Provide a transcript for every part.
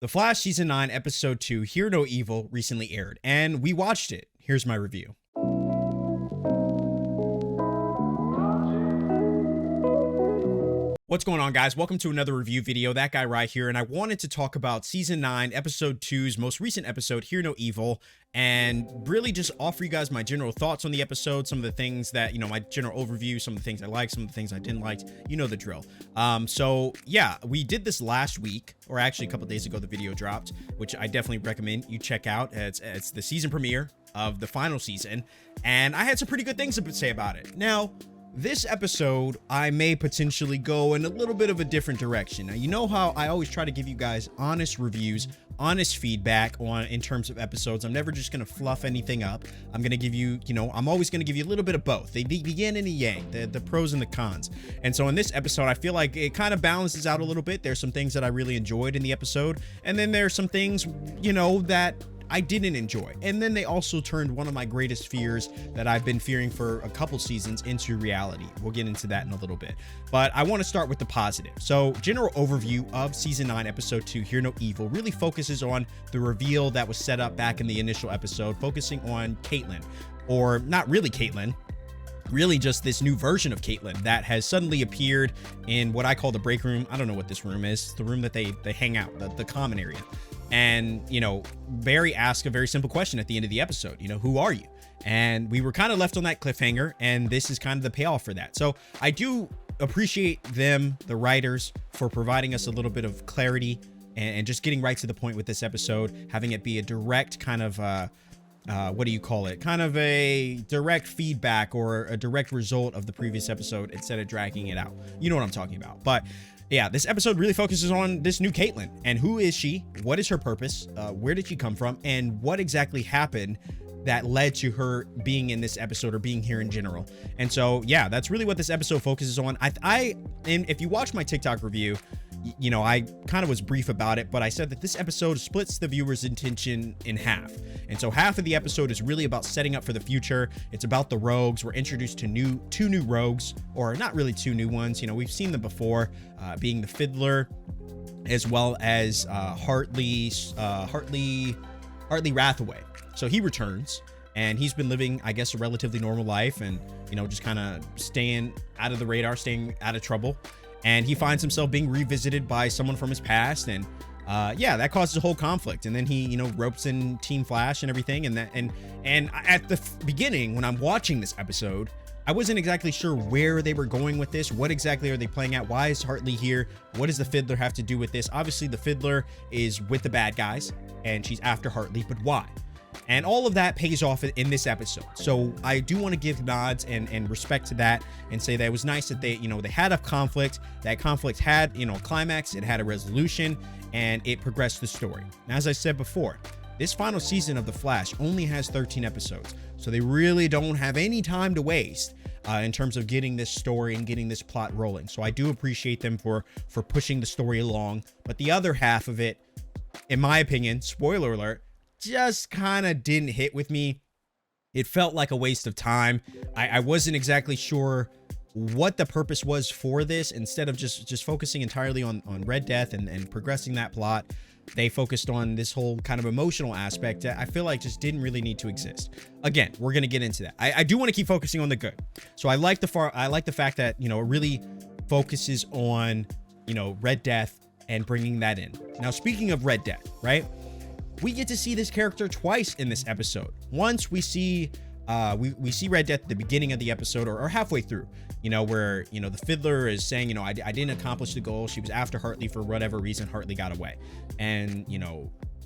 The Flash Season 9, Episode 2, Hear No Evil, recently aired, and we watched it. Here's my review. What's going on, guys? Welcome to another review video. That guy right here, and I wanted to talk about Season 9, Episode 2's most recent episode, Hear No Evil, and really just offer you guys my general thoughts on the episode, some of the things that, my general overview, some of the things I liked, some of the things I didn't like, you know the drill. So yeah, we did this last week, or actually a couple days ago, the video dropped, which I definitely recommend you check out. It's the season premiere of the final season, and I had some pretty good things to say about it. Now, this episode, I may potentially go in a little bit of a different direction. Now, you know how I always try to give you guys honest reviews, honest feedback in terms of episodes. I'm never just going to fluff anything up. I'm going to give you, I'm always going to give you a little bit of both. They begin and the yang, the pros and the cons. And so in this episode, I feel like it kind of balances out a little bit. There's some things that I really enjoyed in the episode. And then there's some things, that I didn't enjoy. And then they also turned one of my greatest fears that I've been fearing for a couple seasons into reality. We'll get into that in a little bit, but I want to start with the positive. So general overview of Season 9, Episode 2, Hear No Evil, really focuses on the reveal that was set up back in the initial episode, focusing on Caitlyn, or not really Caitlyn, really just this new version of Caitlyn that has suddenly appeared in what I call the break room. I don't know what this room is, the room that they hang out, the common area. And, Barry asked a very simple question at the end of the episode, who are you? And we were kind of left on that cliffhanger, and this is kind of the payoff for that. So I do appreciate them, the writers, for providing us a little bit of clarity and just getting right to the point with this episode, having it be a direct kind of, what do you call it? Kind of a direct feedback or a direct result of the previous episode instead of dragging it out. You know what I'm talking about. But yeah, this episode really focuses on this new Caitlyn and who is she? What is her purpose? Where did she come from? And what exactly happened that led to her being in this episode or being here in general? And so, yeah, that's really what this episode focuses on. And if you watch my TikTok review, I kind of was brief about it, but I said that this episode splits the viewer's attention in half. And so half of the episode is really about setting up for the future. It's about the rogues. We're introduced to two new rogues, or not really two new ones. We've seen them before, being the Fiddler, as well as Hartley Rathaway. So he returns, and he's been living, I guess, a relatively normal life, and just kind of staying out of the radar, staying out of trouble. And he finds himself being revisited by someone from his past, and yeah, that causes a whole conflict. And then he ropes in Team Flash and everything, and at the beginning, when I'm watching this episode, I wasn't exactly sure where they were going with this. What exactly are they playing at? Why is Hartley here? What does the Fiddler have to do with this? Obviously, the Fiddler is with the bad guys, and she's after Hartley, but why? And all of that pays off in this episode. So I do want to give nods and respect to that, and say that it was nice that they had a conflict. That conflict had, a climax, it had a resolution, and it progressed the story. Now, as I said before, this final season of The Flash only has 13 episodes. So they really don't have any time to waste in terms of getting this story and getting this plot rolling. So I do appreciate them for pushing the story along. But the other half of it, in my opinion, spoiler alert, just kind of didn't hit with me. It felt like a waste of time. I wasn't exactly sure what the purpose was for this. Instead of just focusing entirely on Red Death and progressing that plot, they focused on this whole kind of emotional aspect that I feel like just didn't really need to exist. Again, we're going to get into that. I do want to keep focusing on the good. So I like the fact that, it really focuses on, Red Death and bringing that in. Now, speaking of Red Death, right? We get to see this character twice in this episode. Once we see we see Red Death at the beginning of the episode, or halfway through, where the Fiddler is saying, I didn't accomplish the goal. She was after Hartley for whatever reason. Hartley got away, and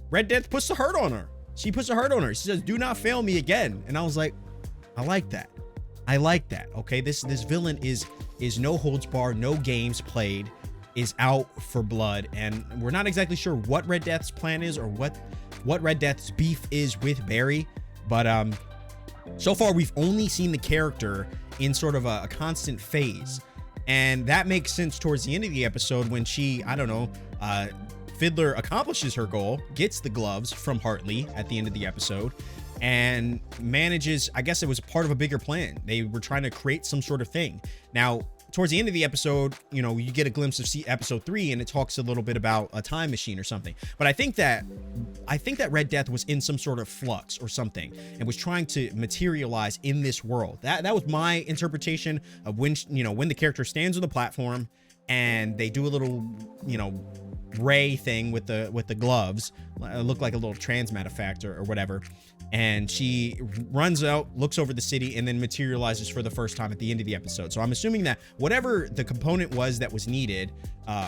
Red Death puts the hurt on her. She puts a hurt on her. She says, "Do not fail me again." And I was like, I like that. I like that. Okay, this villain is no holds barred, no games played, is out for blood, and we're not exactly sure what Red Death's plan is or what Red Death's beef is with Barry, but so far we've only seen the character in sort of a constant phase, and that makes sense towards the end of the episode when she, Fiddler accomplishes her goal, gets the gloves from Hartley at the end of the episode, and manages, I guess it was part of a bigger plan. They were trying to create some sort of thing. Now, towards the end of the episode, you know, you get a glimpse of episode 3, and it talks a little bit about a time machine or something. But I think that Red Death was in some sort of flux or something, and was trying to materialize in this world. That was my interpretation of when, you know, when the character stands on the platform and they do a little, you know, ray thing with the gloves, look like a little transmat effect or whatever, and she runs out, looks over the city, and then materializes for the first time at the end of the episode. So I'm assuming that whatever the component was that was needed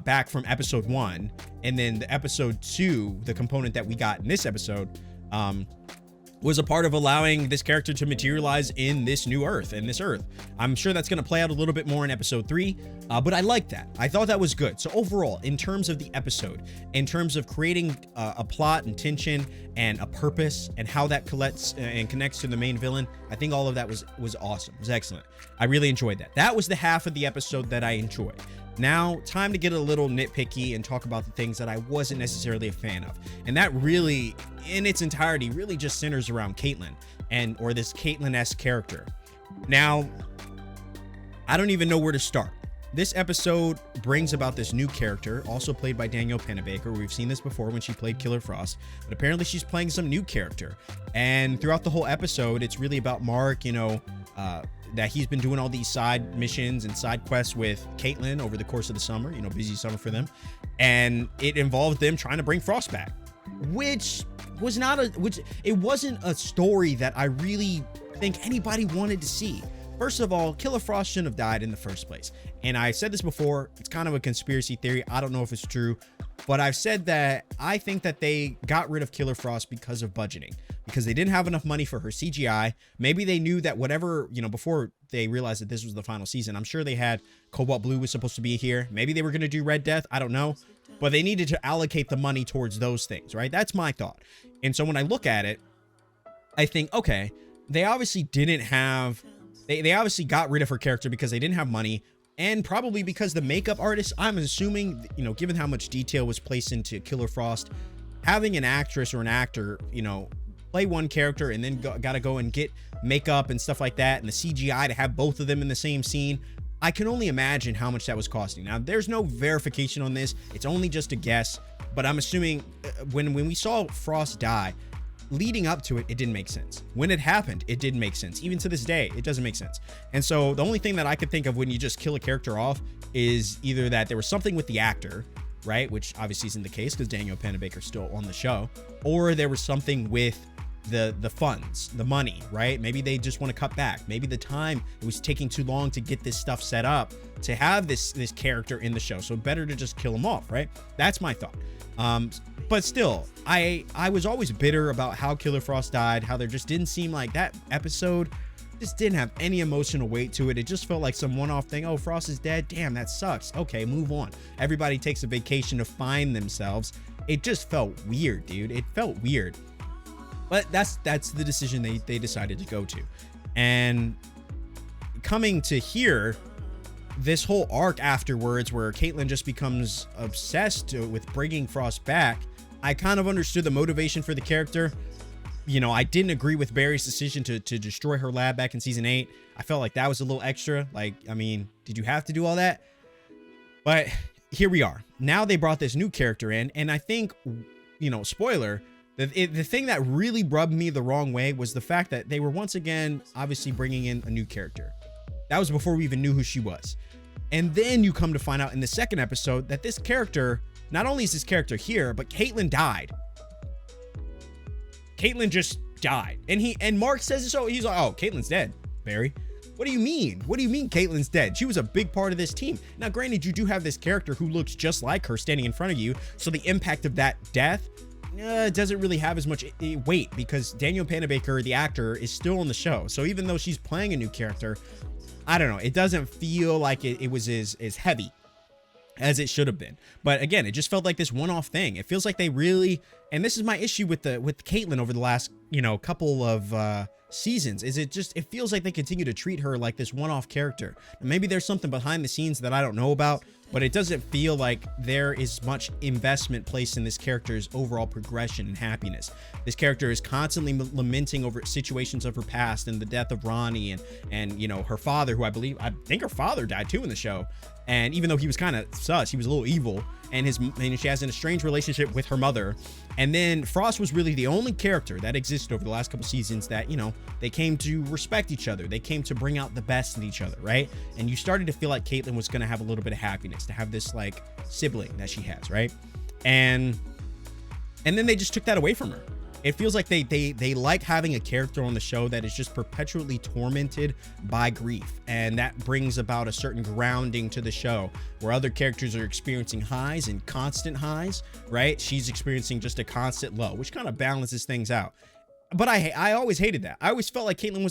back from episode 1, and then the episode 2, the component that we got in this episode, was a part of allowing this character to materialize in this new Earth, in this Earth. I'm sure that's going to play out a little bit more in episode 3, but I like that. I thought that was good. So overall, in terms of the episode, in terms of creating a plot and tension and a purpose and how that collects and connects to the main villain, I think all of that was awesome. It was excellent. I really enjoyed that. That was the half of the episode that I enjoyed. Now, time to get a little nitpicky and talk about the things that I wasn't necessarily a fan of. And that really, in its entirety, really just centers around Caitlyn, or this Caitlyn-esque character. Now, I don't even know where to start. This episode brings about this new character, also played by Danielle Panabaker. We've seen this before when she played Killer Frost, but apparently she's playing some new character. And throughout the whole episode, it's really about Mark, you know, that he's been doing all these side missions and side quests with Caitlyn over the course of the summer, you know, busy summer for them. And it involved them trying to bring Frost back, which it wasn't a story that I really think anybody wanted to see. First of all, Killer Frost shouldn't have died in the first place. And I said this before, it's kind of a conspiracy theory. I don't know if it's true, but I've said that I think that they got rid of Killer Frost because of budgeting, because they didn't have enough money for her CGI. Maybe they knew that whatever, you know, before they realized that this was the final season, I'm sure they had Cobalt Blue was supposed to be here. Maybe they were going to do Red Death. I don't know, but they needed to allocate the money towards those things, right? That's my thought. And so when I look at it, I think, okay, they obviously didn't have, they obviously got rid of her character because they didn't have money, and probably because the makeup artist, I'm assuming, you know, given how much detail was placed into Killer Frost, having an actress or an actor, you know, play one character and then gotta go and get makeup and stuff like that, and the CGI to have both of them in the same scene, I can only imagine how much that was costing. Now, there's no verification on this. It's only just a guess, but I'm assuming when we saw Frost die, leading up to it, it didn't make sense. When it happened, it didn't make sense. Even to this day, it doesn't make sense. And so the only thing that I could think of when you just kill a character off is either that there was something with the actor, right? Which obviously isn't the case because Danielle Panabaker's still on the show, or there was something with the funds, the money, right? Maybe they just want to cut back. Maybe the time, it was taking too long to get this stuff set up to have this character in the show. So better to just kill him off, right? That's my thought. But still, I was always bitter about how Killer Frost died, how there just didn't seem like that episode just didn't have any emotional weight to it. It just felt like some one-off thing. Oh, Frost is dead. Damn, that sucks. Okay, move on. Everybody takes a vacation to find themselves. It just felt weird, dude. It felt weird. But that's the decision they decided to go to. And coming to here, this whole arc afterwards where Caitlyn just becomes obsessed with bringing Frost back, I kind of understood the motivation for the character. You know, I didn't agree with Barry's decision to destroy her lab back in season 8. I felt like that was a little extra. Like, I mean, did you have to do all that? But here we are. Now they brought this new character in, and I think, you know, spoiler, the thing that really rubbed me the wrong way was the fact that they were once again obviously bringing in a new character. That was before we even knew who she was. And then you come to find out in the second episode that this character, not only is this character here, but Caitlyn died. Caitlyn just died. And Mark says it, so he's like, oh, Caitlyn's dead, Barry. What do you mean? What do you mean Caitlyn's dead? She was a big part of this team. Now, granted, you do have this character who looks just like her standing in front of you, so the impact of that death doesn't really have as much weight because Danielle Panabaker, the actor, is still on the show. So even though she's playing a new character, I don't know, it doesn't feel like it was as heavy as it should have been. But again, it just felt like this one-off thing. It feels like they really, and this is my issue with Caitlyn over the last, you know, couple of seasons, is it feels like they continue to treat her like this one-off character. And maybe there's something behind the scenes that I don't know about, but it doesn't feel like there is much investment placed in this character's overall progression and happiness. This character is constantly lamenting over situations of her past and the death of Ronnie and you know, her father, who I think her father died too in the show. And even though he was kind of sus, he was a little evil, and she has an estranged relationship with her mother. And then Frost was really the only character that existed over the last couple seasons that, you know, they came to respect each other. They came to bring out the best in each other, right? And you started to feel like Caitlyn was going to have a little bit of happiness, to have this like sibling that she has, right? And then they just took that away from her. It feels like they like having a character on the show that is just perpetually tormented by grief, and that brings about a certain grounding to the show, where other characters are experiencing highs and constant highs, right? She's experiencing just a constant low, which kind of balances things out. But I always hated that. I always felt like Caitlyn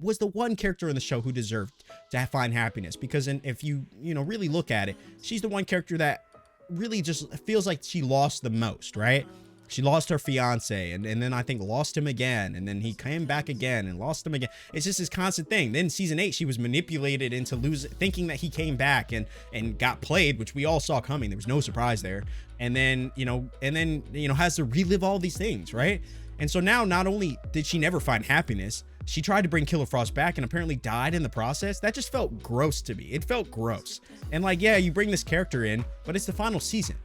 was the one character in the show who deserved to find happiness, because if you really look at it, she's the one character that really just feels like she lost the most, right? She lost her fiance, and then I think lost him again, and then he came back again and lost him again. It's just this constant thing. Then season 8, she was manipulated into thinking that he came back and got played, which we all saw coming. There was no surprise there. And then has to relive all these things, right? And so now, not only did she never find happiness, she tried to bring Killer Frost back and apparently died in the process. That just felt gross to me. It felt gross. And like, yeah, you bring this character in, but it's the final season.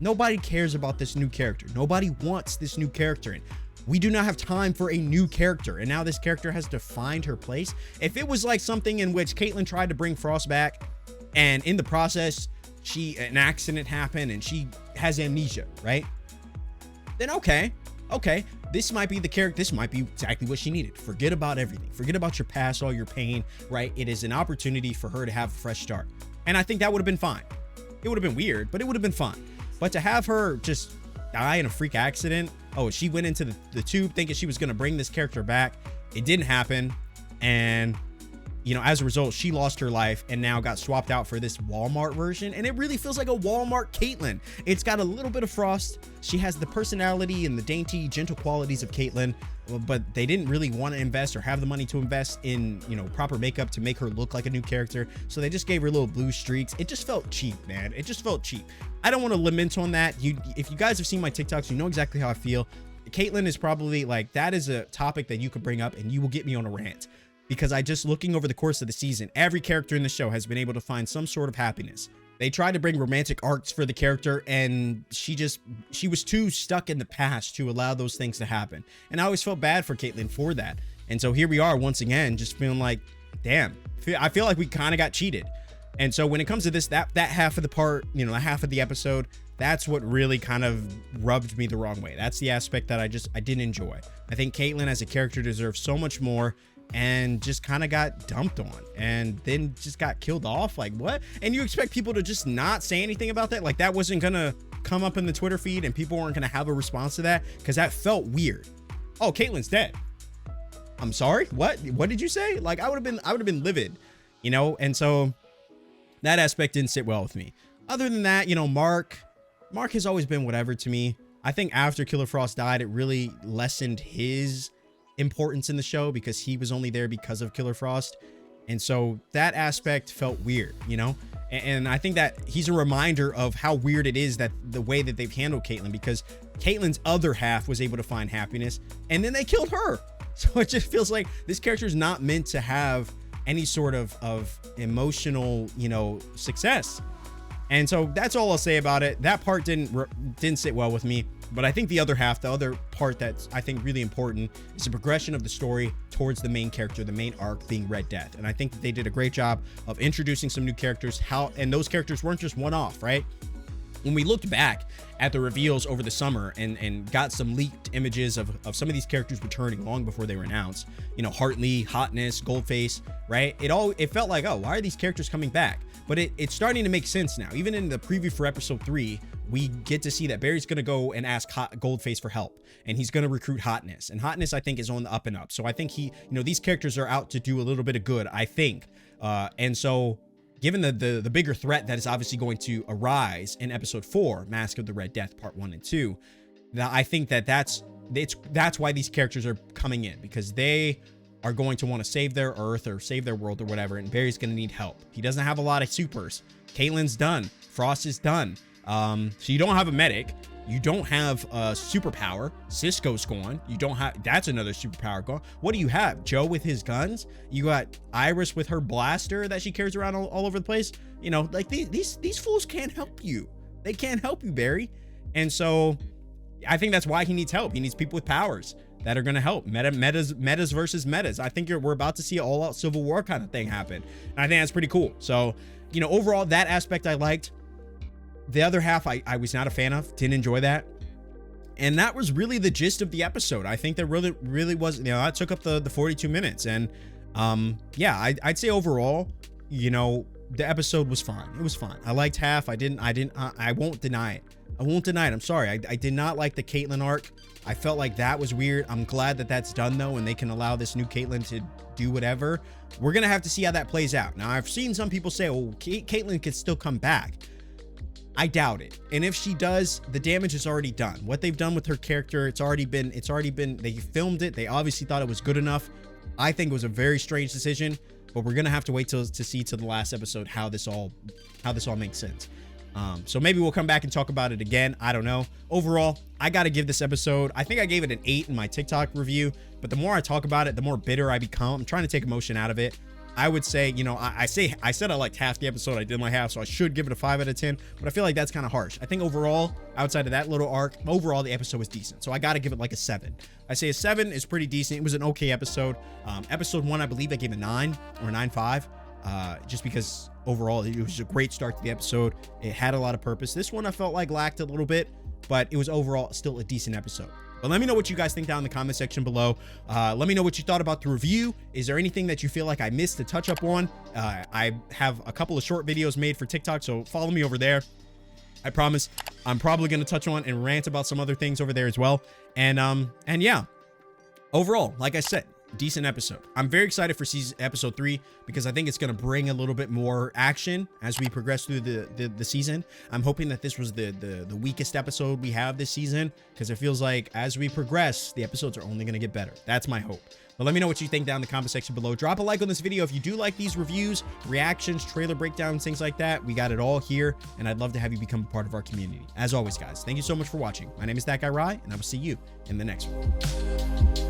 Nobody cares about this new character. Nobody wants this new character in. We do not have time for a new character, and now this character has to find her place. If it was like something in which Caitlyn tried to bring Frost back, and in the process, an accident happened and she has amnesia, right? Then okay, this might be the character. This might be exactly what she needed. Forget about everything. Forget about your past, all your pain, right? It is an opportunity for her to have a fresh start, and I think that would have been fine. It would have been weird, but it would have been fine. But to have her just die in a freak accident, she went into the tube thinking she was going to bring this character back. It didn't happen. And, as a result, she lost her life and now got swapped out for this Walmart version. And it really feels like a Walmart Caitlyn. It's got a little bit of Frost. She has the personality and the dainty, gentle qualities of Caitlyn, but they didn't really want to invest or have the money to invest in, proper makeup to make her look like a new character. So they just gave her little blue streaks. It just felt cheap, man. It just felt cheap. I don't want to lament on that. If you guys have seen my TikToks, you know exactly how I feel. Caitlyn is probably like, that is a topic that you could bring up and you will get me on a rant, because looking over the course of the season, every character in the show has been able to find some sort of happiness. They tried to bring romantic arcs for the character, and she was too stuck in the past to allow those things to happen. And I always felt bad for Caitlyn for that. And so here we are once again, just feeling like, damn, I feel like we kind of got cheated. And so when it comes to this, that half of the part, half of the episode, that's what really kind of rubbed me the wrong way. That's the aspect that I didn't enjoy. I think Caitlyn as a character deserves so much more, and just kind of got dumped on and then just got killed off. Like, what? And you expect people to just not say anything about that? Like, that wasn't gonna come up in the Twitter feed and people weren't gonna have a response to that? Because that felt weird. Oh, Caitlyn's dead. I'm sorry, what did you say? Like, I would have been livid, and so that aspect didn't sit well with me. Other than that, Mark has always been whatever to me. I think after Killer Frost died, it really lessened his importance in the show, because he was only there because of Killer Frost. And so that aspect felt weird, and I think that he's a reminder of how weird it is that the way that they've handled Caitlyn, because Caitlyn's other half was able to find happiness and then they killed her. So it just feels like this character is not meant to have any sort of emotional, success. And so that's all I'll say about it. That part didn't sit well with me. But I think the other part that's, I think, really important is the progression of the story towards the main character, the main arc being Red Death. And I think that they did a great job of introducing some new characters, and those characters weren't just one-off, right? When we looked back at the reveals over the summer and got some leaked images of some of these characters returning long before they were announced, Hartley, Hotness, Goldface, right? It felt like, oh, why are these characters coming back? But it's starting to make sense now. Even in the preview for episode 3, we get to see that Barry's going to go and ask Goldface for help, and he's going to recruit Hotness. And Hotness, I think, is on the up and up. So I think these characters are out to do a little bit of good, I think. And so given the bigger threat that is obviously going to arise in episode 4, Mask of the Red Death, part 1 and 2, that I think that's why these characters are coming in, because they are going to want to save their Earth or save their world or whatever, and Barry's going to need help. He doesn't have a lot of supers. Caitlyn's done. Frost is done. So you don't have a medic. You don't have a superpower. Cisco's gone. You don't have, that's another superpower gone. What do you have? Joe with his guns. You got Iris with her blaster that she carries around all over the place. You know, like these fools can't help you. They can't help you, Barry. And so I think that's why he needs help. He needs people with powers that are going to help. Metas versus metas. I think we're about to see an all-out Civil War kind of thing happen. And I think that's pretty cool. So, you know, overall, that aspect I liked. The other half, I was not a fan of. Didn't enjoy that. And that was really the gist of the episode. I think there really was, you know, that took up the 42 minutes. And yeah, I'd say overall, you know, the episode was fine. It was fine. I liked half. I won't deny it. I won't deny it. I'm sorry. I did not like the Caitlyn arc. I felt like that was weird. I'm glad that that's done though, and they can allow this new Caitlyn to do whatever. We're going to have to see how that plays out. Now, I've seen some people say, oh, Caitlyn could still come back. I doubt it. And if she does, the damage is already done. What they've done with her character, it's already been, they filmed it. They obviously thought it was good enough. I think it was a very strange decision, but we're going to have to wait to see to the last episode how this all makes sense. So maybe we'll come back and talk about it again. I don't know. Overall, I got to give this episode, I think I gave it an 8 in my TikTok review, but the more I talk about it, the more bitter I become. I'm trying to take emotion out of it. I would say, you know, I said I liked half the episode. I did my half, so I should give it a 5 out of 10, but I feel like that's kind of harsh. I think overall, outside of that little arc, overall, the episode was decent. So I got to give it like a 7. I say a 7 is pretty decent. It was an okay episode. Episode 1, I believe I gave a 9 or 9.5. Just because overall it was a great start to the episode. It had a lot of purpose. This one I felt like lacked a little bit, but it was overall still a decent episode. But let me know what you guys think down in the comment section below. Let me know what you thought about the review. Is there anything that you feel like I missed to touch up on? I have a couple of short videos made for TikTok, so follow me over there. I promise I'm probably going to touch on and rant about some other things over there as well. And yeah, overall, like I said, decent episode. I'm very excited for episode 3 because I think it's going to bring a little bit more action as we progress through the season. I'm hoping that this was the weakest episode we have this season, because it feels like as we progress, the episodes are only going to get better. That's my hope. But let me know what you think down in the comment section below. Drop a like on this video if you do like these reviews, reactions, trailer breakdowns, things like that. We got it all here, and I'd love to have you become a part of our community. As always, guys, thank you so much for watching. My name is That Guy Rye, and I will see you in the next one.